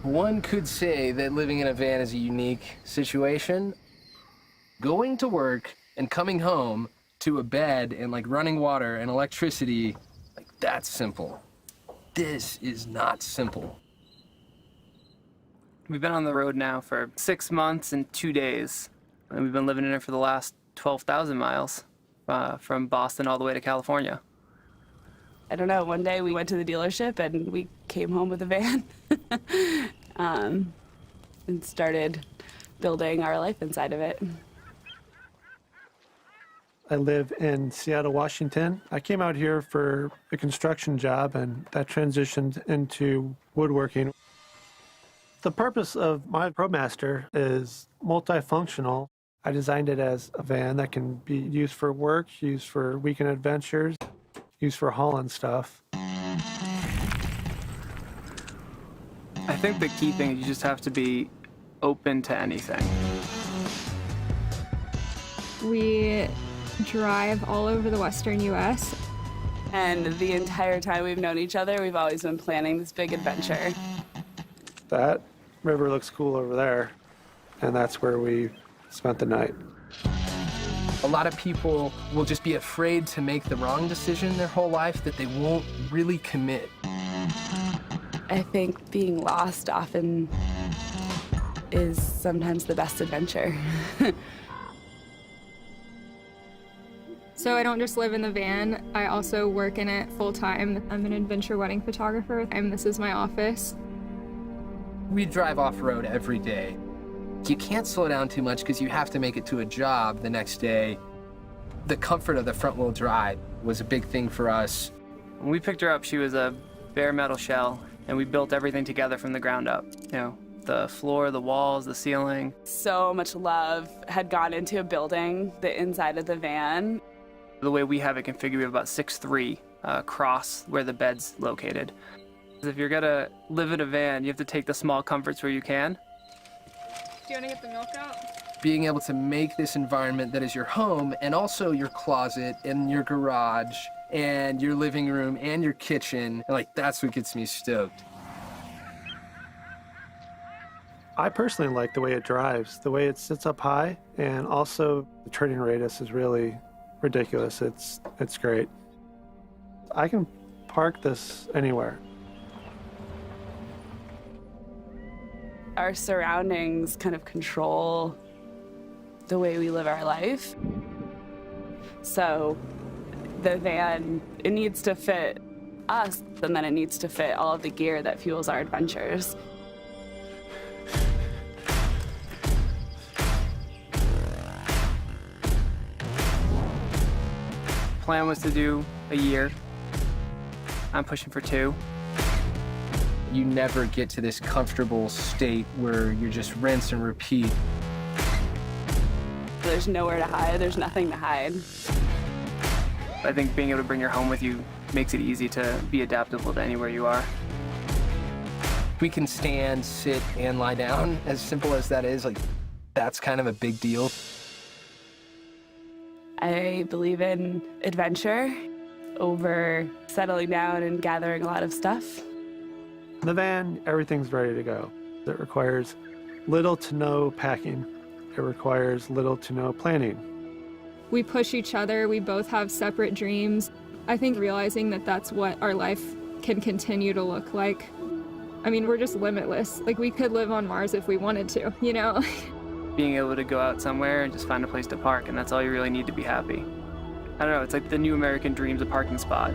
One could say that living in a van is a unique situation. Going to work and coming home to a bed and like running water and electricity, like that's simple. This is not simple. We've been on the road now for 6 months and 2 days, and we've been living in it for the last 12,000 miles, from Boston all the way to California. I don't know, one day we went to the dealership and we came home with a van and started building our life inside of it. I live in Seattle, Washington. I came out here for a construction job, and that transitioned into woodworking. The purpose of my ProMaster is multifunctional. I designed it as a van that can be used for work, used for weekend adventures, used for hauling stuff. I think the key thing is you just have to be open to anything. We drive all over the western U.S. And the entire time we've known each other, we've always been planning this big adventure. That river looks cool over there, and that's where we spent the night. A lot of people will just be afraid to make the wrong decision their whole life, that they won't really commit. I think being lost often is sometimes the best adventure. So I don't just live in the van, I also work in it full time. I'm an adventure wedding photographer, and this is my office. We drive off-road every day. You can't slow down too much because you have to make it to a job the next day. The comfort of the front-wheel drive was a big thing for us. When we picked her up, she was a bare metal shell, and we built everything together from the ground up. You know, the floor, the walls, the ceiling. So much love had gone into building the inside of the van. The way we have it configured, we have about 6'3" across where the bed's located. If you're gonna live in a van, you have to take the small comforts where you can. Do you want to get the milk out? Being able to make this environment that is your home and also your closet and your garage and your living room and your kitchen, like that's what gets me stoked. I personally like the way it drives, the way it sits up high, and also the turning radius is really ridiculous. It's great. I can park this anywhere. Our surroundings kind of control the way we live our life. So the van, it needs to fit us, and then it needs to fit all of the gear that fuels our adventures. Plan was to do a year. I'm pushing for 2. You never get to this comfortable state where you're just rinse and repeat. There's nowhere to hide, there's nothing to hide. I think being able to bring your home with you makes it easy to be adaptable to anywhere you are. We can stand, sit, and lie down, as simple as that is. Like, that's kind of a big deal. I believe in adventure over settling down and gathering a lot of stuff. In the van, everything's ready to go. It requires little to no packing. It requires little to no planning. We push each other, we both have separate dreams. I think realizing that that's what our life can continue to look like. I mean, we're just limitless. Like, we could live on Mars if we wanted to, you know? Being able to go out somewhere and just find a place to park, and that's all you really need to be happy. I don't know, it's like the new American dream's a parking spot.